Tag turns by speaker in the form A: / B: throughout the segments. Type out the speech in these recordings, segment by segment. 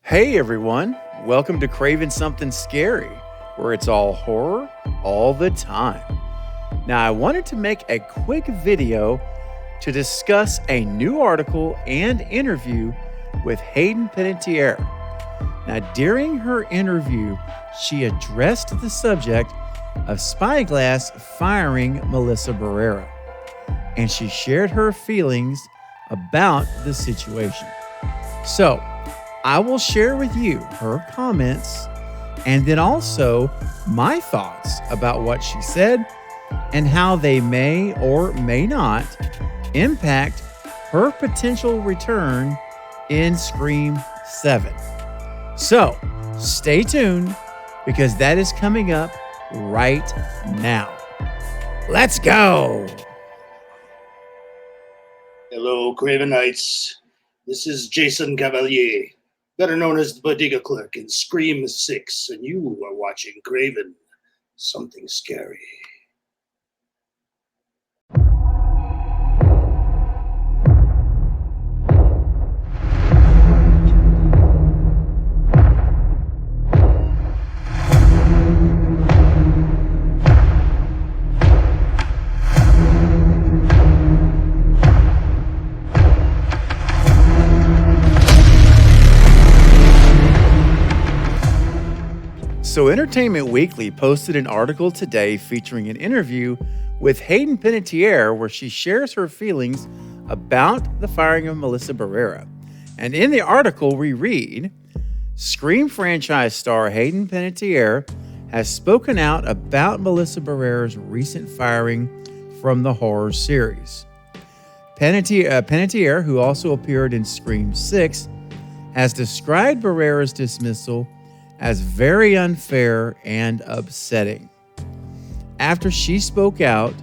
A: Hey everyone, welcome to Craving Something Scary, where it's all horror all the time. Now, I wanted to make a quick video to discuss a new article and interview with Hayden Panettiere. Now, during her interview, she addressed the subject of Spyglass firing Melissa Barrera, and she shared her feelings about the situation. So, I will share with you her comments and then also my thoughts about what she said and how they may or may not impact her potential return in Scream 7. So, stay tuned because that is coming up right now. Let's go!
B: Hello, Cravenites. This is Jason Cavalier, better known as the Bodega Clerk in Scream 6, and you are watching Craven Something Scary.
A: So Entertainment Weekly posted an article today featuring an interview with Hayden Panettiere where she shares her feelings about the firing of Melissa Barrera. And in the article we read, Scream franchise star Hayden Panettiere has spoken out about Melissa Barrera's recent firing from the horror series. Panettiere, who also appeared in Scream 6, has described Barrera's dismissal as very unfair and upsetting. After she spoke out,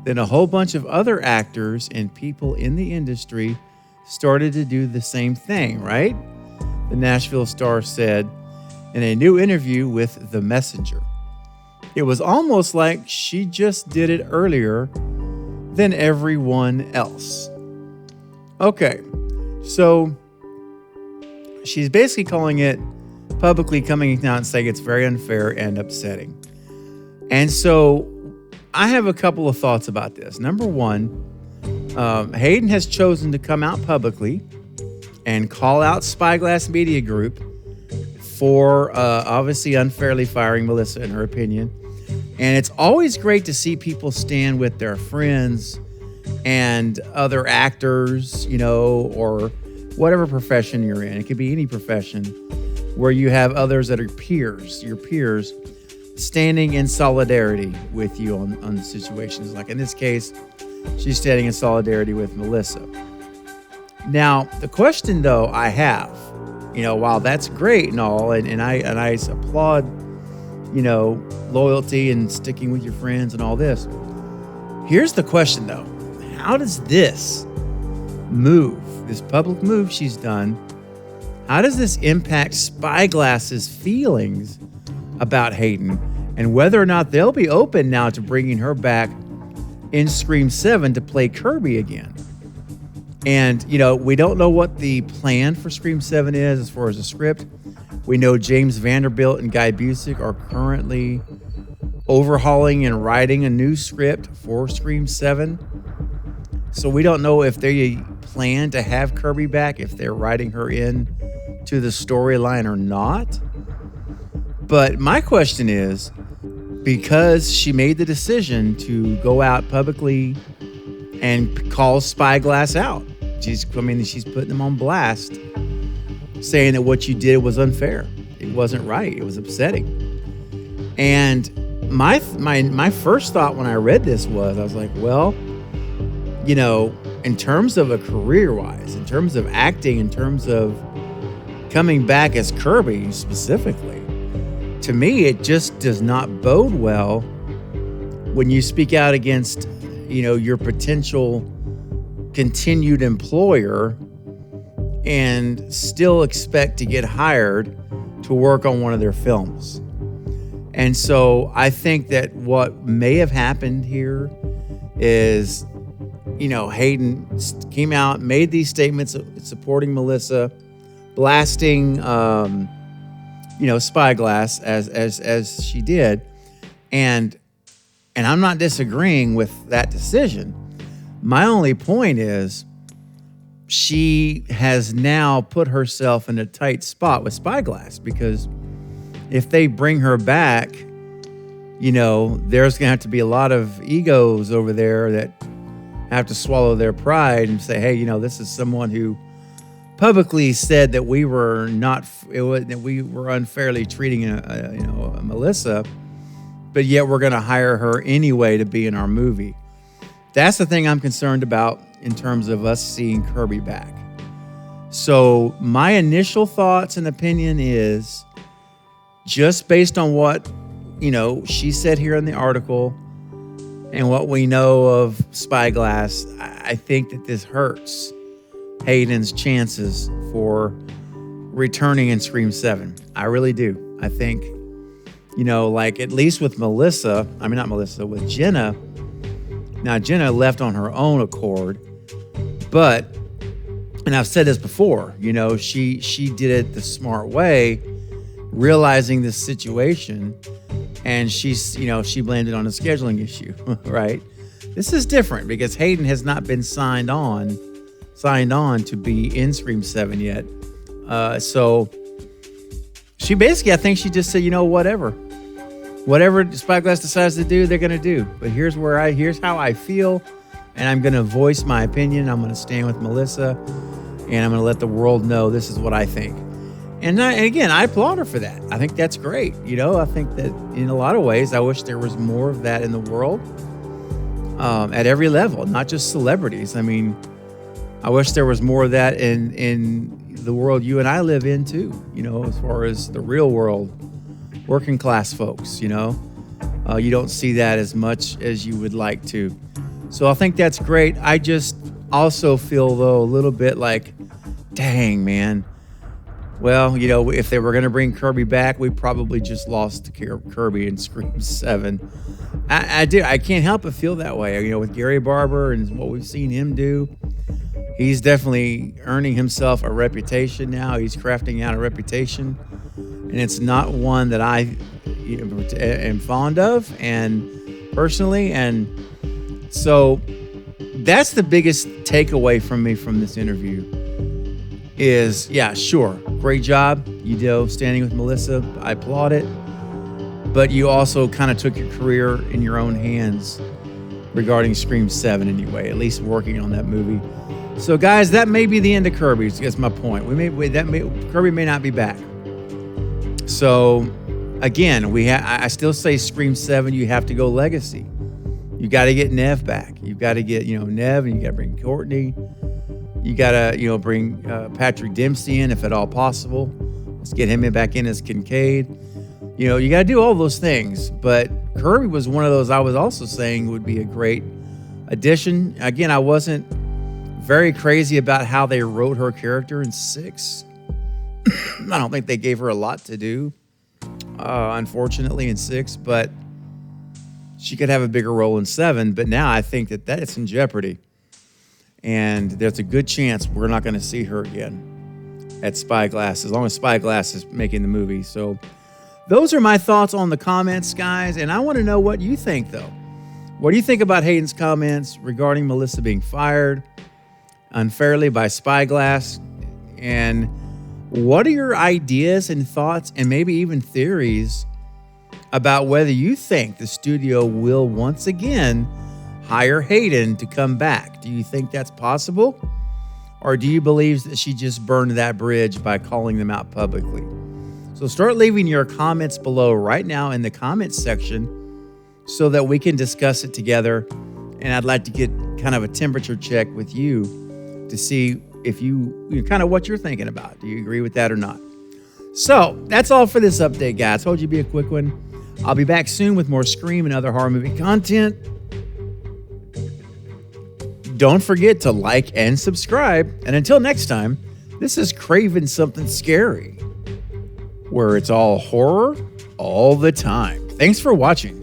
A: then a whole bunch of other actors and people in the industry started to do the same thing, right? The Nashville star said in a new interview with The Messenger. It was almost like she just did it earlier than everyone else. Okay, so she's basically calling it publicly coming out and saying it's very unfair and upsetting. And so I have a couple of thoughts about this. Number one, Hayden has chosen to come out publicly and call out Spyglass Media Group for obviously unfairly firing Melissa, in her opinion. And it's always great to see people stand with their friends and other actors, you know, or whatever profession you're in. It could be any profession where you have others that are your peers, standing in solidarity with you on situations. Like in this case, she's standing in solidarity with Melissa. Now, the question though I have, you know, while that's great and all, and I applaud, you know, loyalty and sticking with your friends and all this. Here's the question though. How does this public move she's done, how does this impact Spyglass's feelings about Hayden and whether or not they'll be open now to bringing her back in Scream 7 to play Kirby again? And, you know, we don't know what the plan for Scream 7 is as far as the script. We know James Vanderbilt and Guy Busick are currently overhauling and writing a new script for Scream 7. So we don't know if they plan to have Kirby back, if they're writing her in to the storyline or not. But my question is, because she made the decision to go out publicly and call Spyglass out, she's putting them on blast, saying that what you did was unfair. It wasn't right. It was upsetting. And my first thought when I read this was, I was like, well, you know, in terms of a career-wise, in terms of acting, in terms of coming back as Kirby specifically, to me, it just does not bode well when you speak out against, you know, your potential continued employer and still expect to get hired to work on one of their films. And so I think that what may have happened here is, you know, Hayden came out, made these statements supporting Melissa, blasting, Spyglass as she did, and I'm not disagreeing with that decision. My only point is she has now put herself in a tight spot with Spyglass, because if they bring her back, there's going to have to be a lot of egos over there that have to swallow their pride and say, hey, this is someone who publicly said that we were unfairly treating a Melissa, but yet we're going to hire her anyway to be in our movie. That's the thing I'm concerned about in terms of us seeing Kirby back. So my initial thoughts and opinion is, just based on what she said here in the article and what we know of Spyglass, I think that this hurts Hayden's chances for returning in Scream 7. I really do. I think, at least with with Jenna. Now, Jenna left on her own accord, but, and I've said this before, she did it the smart way, realizing the situation, and she blamed it on a scheduling issue, right? This is different because Hayden has not been signed on to be in Scream 7 yet. So she basically, I think she just said, whatever Spyglass decides to do, they're going to do. But here's how I feel, and I'm going to voice my opinion. I'm going to stand with Melissa, and I'm going to let the world know this is what I think. And again, I applaud her for that. I think that's great. I think that in a lot of ways, I wish there was more of that in the world, at every level, not just celebrities. I mean, I wish there was more of that in the world you and I live in too, as far as the real world, working class folks, you don't see that as much as you would like to. So I think that's great. I just also feel, though, a little bit like, dang, man. Well, if they were going to bring Kirby back, we probably just lost to Kirby in Scream 7. I do. I can't help but feel that way. With Gary Barber and what we've seen him do, he's definitely earning himself a reputation now. He's crafting out a reputation, and it's not one that I am fond of, and personally. And so that's the biggest takeaway from me from this interview is, yeah, sure, great job, standing with Melissa. I applaud it. But you also kind of took your career in your own hands regarding Scream 7 anyway, at least working on that movie. So, guys, that may be the end of Kirby. That's my point. Kirby may not be back. So, again, I still say Scream 7. You have to go legacy. You got to get Nev back. You got to get Nev, and you got to bring Courtney. You got to bring Patrick Dempsey in if at all possible. Let's get him back in as Kincaid. You got to do all those things. But Kirby was one of those I was also saying would be a great addition. Again, I wasn't very crazy about how they wrote her character in 6. I don't think they gave her a lot to do, unfortunately, in 6. But she could have a bigger role in 7. But now I think that it's in jeopardy. And there's a good chance we're not going to see her again at Spyglass, as long as Spyglass is making the movie. So those are my thoughts on the comments, guys. And I want to know what you think, though. What do you think about Hayden's comments regarding Melissa being fired unfairly by Spyglass? And what are your ideas and thoughts and maybe even theories about whether you think the studio will once again hire Hayden to come back? Do you think that's possible? Or do you believe that she just burned that bridge by calling them out publicly? So start leaving your comments below right now in the comments section so that we can discuss it together. And I'd like to get kind of a temperature check with you to see if you kind of what you're thinking about. Do you agree with that or not? So that's all for this update, guys. I told you it'd be a quick one. I'll be back soon with more Scream and other horror movie content. Don't forget to like and subscribe. And until next time, this is Craven Something Scary, where it's all horror all the time. Thanks for watching.